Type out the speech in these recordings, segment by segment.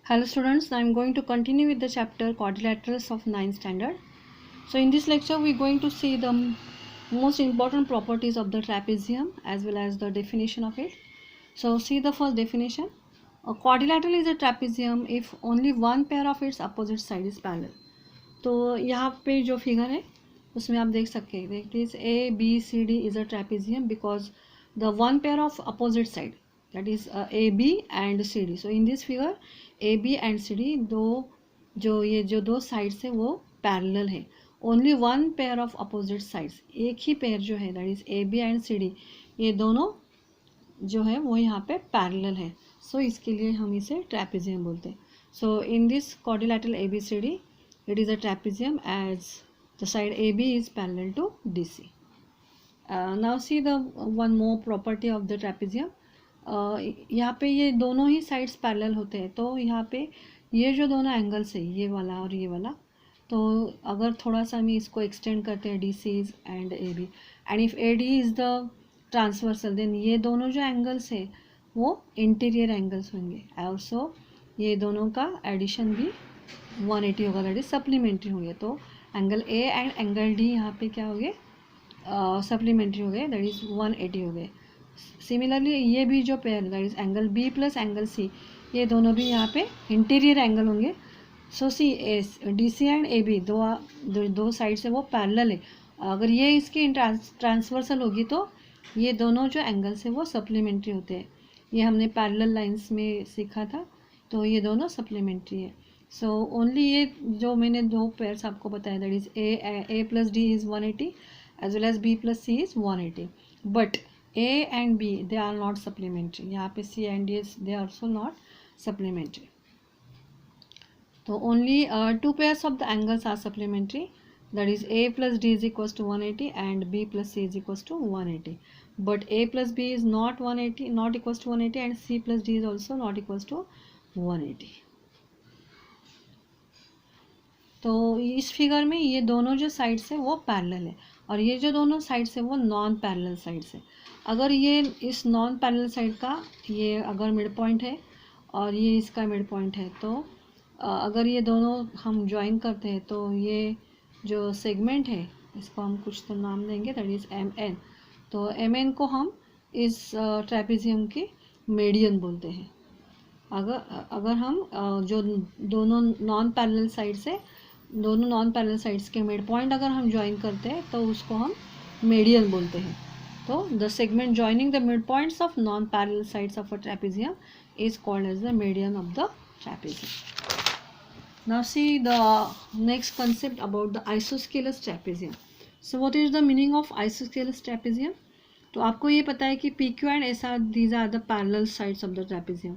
Hello students, I am going to continue with the chapter quadrilaterals of 9th standard. So in this lecture we are going to see the most important properties of the trapezium as well as the definition of it. So see the first definition. A quadrilateral is a trapezium if only one pair of its opposite side is parallel. तो यहाँ पे जो figure है उसमें आप देख सकते हैं it is ABCD is a trapezium because the one pair of opposite side, that is AB and CD. So in this figure AB and CD जो दो sides है वो parallel है. Only one pair of opposite sides, एक ही pair जो है, that is AB and CD, ये दोनों जो है वो यहाँ पे parallel है. So इसके लिए हम इसे trapezium बोलते हैं. So in this quadrilateral ABCD it is a trapezium as the side AB is parallel to DC. Now see the one more property of the trapezium. यहाँ पे ये दोनों ही sides parallel होते हैं, तो यहाँ पे ये जो दोनों angles है, ये वाला और ये वाला, तो अगर थोड़ा सा हम इसको extend करते हैं DC and AB, and if AD is the transversal, then ये दोनों जो angles है वो interior angles होंगे. Also ये दोनों का addition भी 180 होगा, दैट इज सप्लीमेंट्री होंगे. तो angle A and angle D यहाँ पे क्या हो गए, सप्लीमेंट्री हो गए, दैट इज 180 हो गए. सिमिलरली ये भी जो pair, that is angle B plus angle C, ये दोनों भी यहाँ पे इंटीरियर एंगल होंगे. So C S D C and A B दो साइड से वो पैरेलल है. अगर ये इसकी ट्रांसवर्सल होगी तो ये दोनों जो एंगल्स है वो सप्लीमेंट्री होते हैं. ये हमने पैरेलल लाइंस में सीखा था, तो ये दोनों सप्लीमेंट्री है. सो ओनली ये जो मैंने दो पेयर्स आपको बताया, that is A plus D is 180 as well as B plus C is 180, but A and B they are not supplementary. यहाँ पे C and D is they are also not supplementary. तो only two pairs of the angles are supplementary, that is A plus D is equals to 180 and B plus C is equals to 180, but A plus B is not 180 not equals to 180 and C plus D is also not equals to 180. तो इस figure में ये दोनों जो sides है वो parallel है और ये जो दोनों साइड्स है वो नॉन पैरेलल साइड्स है. अगर ये इस नॉन पैरेलल साइड का ये अगर मिड पॉइंट है और ये इसका मिड पॉइंट है, तो अगर ये दोनों हम ज्वाइन करते हैं तो ये जो सेगमेंट है इसको हम कुछ तो नाम देंगे, दैट इज़ MN. तो MN को हम इस ट्रेपेजियम की मीडियन बोलते हैं. अगर हम जो दोनों नॉन पैरेलल साइड्स के मिड पॉइंट अगर हम ज्वाइन करते हैं तो उसको हम मीडियन बोलते हैं. तो the segment joining the mid points of non parallel sides of a trapezium is called as the median of the trapezium. Now see the next concept about the isosceles trapezium. So what is the meaning of isosceles trapezium? तो आपको ये पता है कि PQ and SR these are the parallel sides of the trapezium.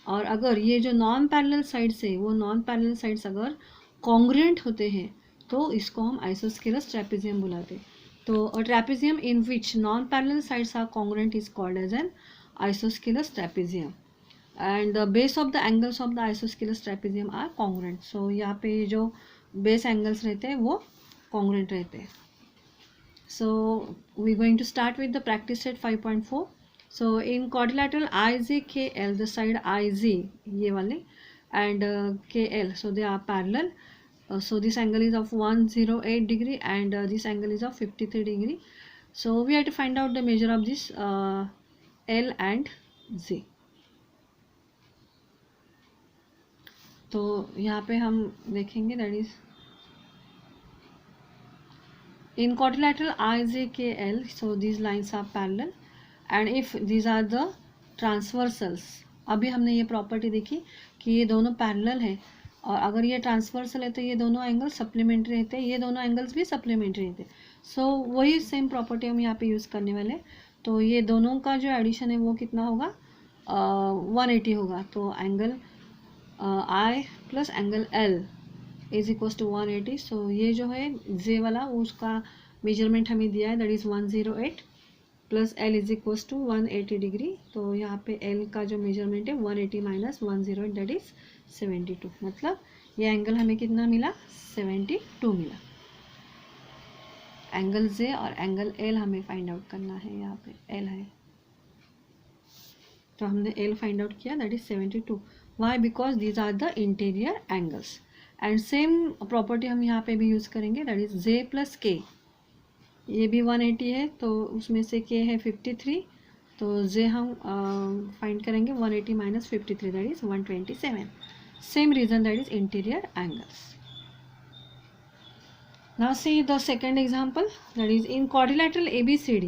और अगर ये जो नॉन पैरेलल साइड्स है वो नॉन पैरेलल साइड्स अगर कॉन्ग्रुएंट होते हैं तो इसको हम आइसोस्केलस ट्रेपेजियम बुलाते हैं. तो a trapezium in which non parallel sides are congruent is called as an isosceles trapezium and the base of the angles of the isosceles trapezium are congruent. So यहाँ पे जो बेस एंगल्स रहते हैं वो congruent रहते हैं. So we going to start with the practice set 5.4. So in quadrilateral IJKL, the side IZ ये वाले and KL, so they are parallel. So this angle is of 108 degree and this angle is of 53 degree. So we have to find out the measure of this L and Z. तो यहाँ पे हम देखेंगे, that is in quadrilateral IJKL, so these lines are parallel and if these are the transversals. अभी हमने ये property देखी कि ये दोनों पैरेलल है और अगर ये ट्रांसवर्सल है तो ये दोनों एंगल सप्लीमेंट्री रहते हैं, ये दोनों एंगल्स भी सप्लीमेंट्री रहते हैं. सो वही सेम प्रॉपर्टी हम यहाँ पे यूज़ करने वाले हैं. तो ये दोनों का जो एडिशन है वो कितना होगा, 180 होगा. तो angle I plus angle L is equals to 180. So ये जो है जे वाला उसका मेजरमेंट हमें दिया है, that is 108 plus L is equals to 180 degree. तो यहाँ पे L का जो मेजरमेंट है 180 माइनस 108, दैट इज 72. मतलब ये एंगल हमें कितना मिला, 72 मिला. एंगल J और एंगल L हमें फाइंड आउट करना है. यहाँ पे L है. तो हमने L फाइंड आउट किया, that is 72. Why? Because these are the interior angles. And same property हम यहाँ पे भी यूज़ करेंगे, that is J plus K. ये भी 180 है तो उसमें से K है 53, तो J हम फाइंड करेंगे 180 minus 53, that is 127. Same reason, that is interior angles. Now see the second example, that is in quadrilateral ABCD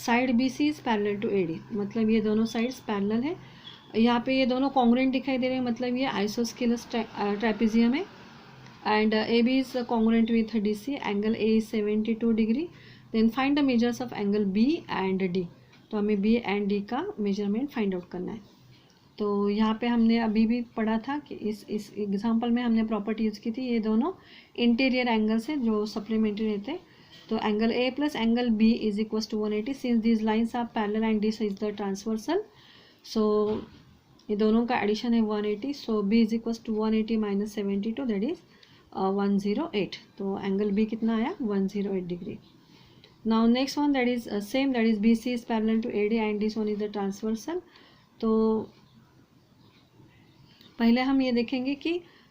side BC is parallel to AD. मतलब ये दोनों sides parallel है. यहाँ पे ये दोनों congruent दिखाई दे रहे हैं, मतलब ये isosceles trapezium है. And AB is congruent with DC. Angle A is 72 degree. Then find the measures of angle B and D. तो हमें B and D का measurement find out करना है. तो यहाँ पे हमने अभी भी पढ़ा था कि इस एग्जांपल में हमने प्रॉपर्टी यूज़ की थी, ये दोनों इंटीरियर एंगल्स हैं जो सप्लीमेंट्री रहते हैं. तो angle A plus angle B is equal to 180 since these lines are parallel and this is the transversal. So ये दोनों का एडिशन है 180. So B is equal to 180 minus 72, that is 108. तो एंगल बी कितना आया? 108 degree. Now next one, that is same, that is B C is parallel to A D and this one is the transversal. तो पहले हम ये देखेंगे कि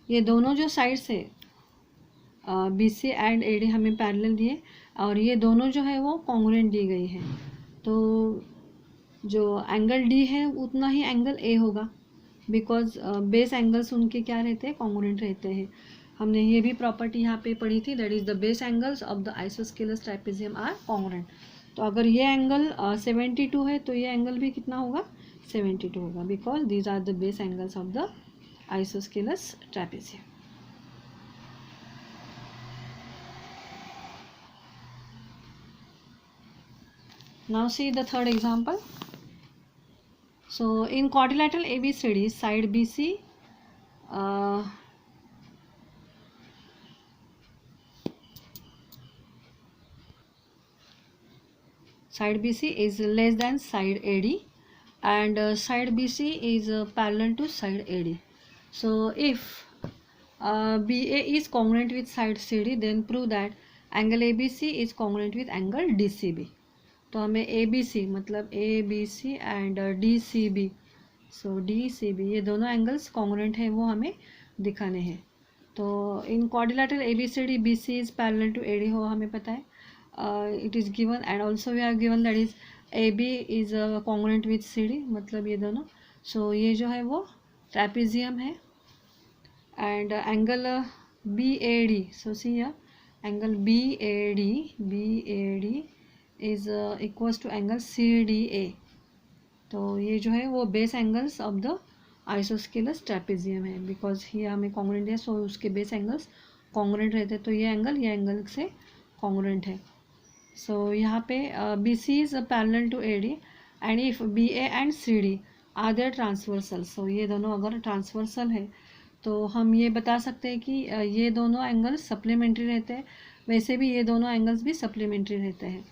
ये दोनों जो साइड्स है B C and A D हमें पैरेलल दिए और ये दोनों जो है वो कॉन्ग्रुएंट दी गई है. तो जो एंगल डी है उतना ही एंगल ए होगा, बिकॉज बेस एंगल्स उनके क्या रहते हैं? कॉन्ग्रुएंट रहते हैं. हमने ये भी प्रॉपर्टी यहाँ पे पढ़ी थी, that is the base angles of the isosceles trapezium are congruent. तो अगर ये एंगल 72 है तो ये एंगल भी कितना होगा? 72 होगा, because these are the base angles of the isosceles trapezium. Now see the third example. So in quadrilateral ABCD side BC side BC is less than side AD and side BC is parallel to side AD. So if BA is congruent with side CD, then prove that angle ABC is congruent with angle DCB. तो हमें ABC मतलब ABC and DCB, so DCB ये दोनों angles congruent है वो हमें दिखाने हैं. तो इन quadrilateral ABCD BC is parallel to AD हो हमें पता है. It is given and also we have given that is AB is congruent with CD, मतलब ये दोनों. So ये जो है वो ट्रेपेजियम है and angle BAD. So see here angle BAD is equals to angle CDA. तो ये जो है वो base angles of the isosceles trapezium है, बिकॉज ये हमें कॉन्ग्रुएंट है, सो उसके बेस एंगल्स कॉन्ग्रुएंट रहते हैं. तो ये एंगल से कॉन्ग्रुएंट है. सो यहाँ पे BC is parallel to AD and if BA and CD are their transversal. So ये दोनों अगर ट्रांसवर्सल है तो हम ये बता सकते हैं कि ये दोनों एंगल्स सप्लीमेंट्री रहते हैं. वैसे भी ये दोनों एंगल्स भी सप्लीमेंट्री रहते हैं.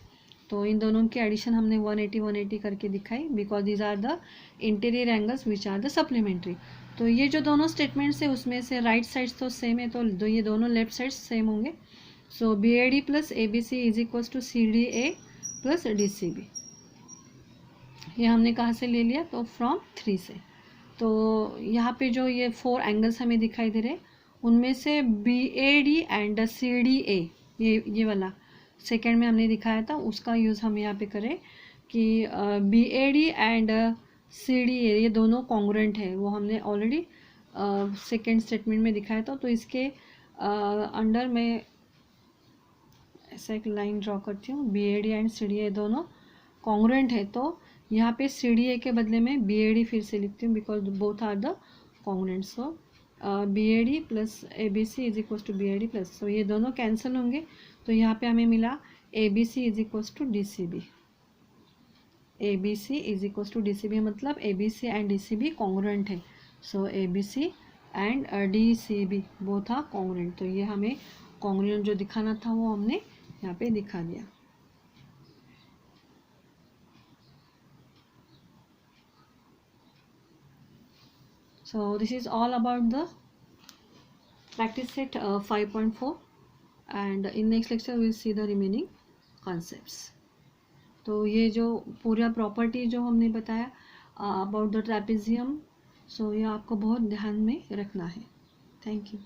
तो इन दोनों की एडिशन हमने 180 करके दिखाई, because these are the interior angles which are the supplementary. तो ये जो दोनों स्टेटमेंट्स है उसमें से राइट साइड्स तो सेम है, तो ये दोनों लेफ्ट साइड्स सेम होंगे. So BAD plus ABC is equals to CDA plus DCB. ये हमने कहाँ से ले लिया? तो फ्रॉम 3 से. तो यहाँ पे जो ये 4 एंगल्स हमें दिखाई दे रहे उनमें से BAD एंड CDA ये वाला सेकेंड में हमने दिखाया था, उसका यूज़ हम यहाँ पे करें कि BAD एंड CDA ये दोनों कॉन्ग्रुएंट है, वो हमने ऑलरेडी सेकेंड स्टेटमेंट में दिखाया था. तो इसके अंडर में ऐसा एक लाइन ड्रॉ करती हूँ, BAD एंड CDA दोनों कॉन्ग्रुएंट है. तो यहाँ पे CDA के बदले में BAD फिर से लिखती हूँ, because both are the congruent. So BAD plus ABC is equal to BAD plus, so ये दोनों कैंसिल होंगे. तो यहाँ पे हमें मिला ABC is equal to DCB. ABC is equal to DCB मतलब ABC एंड DCB कॉन्ग्रुएंट है. So ABC and DCB both are congruent. तो ये हमें कॉन्ग्रुएंट जो दिखाना था वो हमने यहाँ पे दिखा दिया. So this is all about the practice set 5.4 and in next lecture we will see the remaining concepts. तो ये जो पूरा प्रॉपर्टी जो हमने बताया अबाउट द ट्रेपेजियम। सो ये आपको बहुत ध्यान में रखना है। Thank you.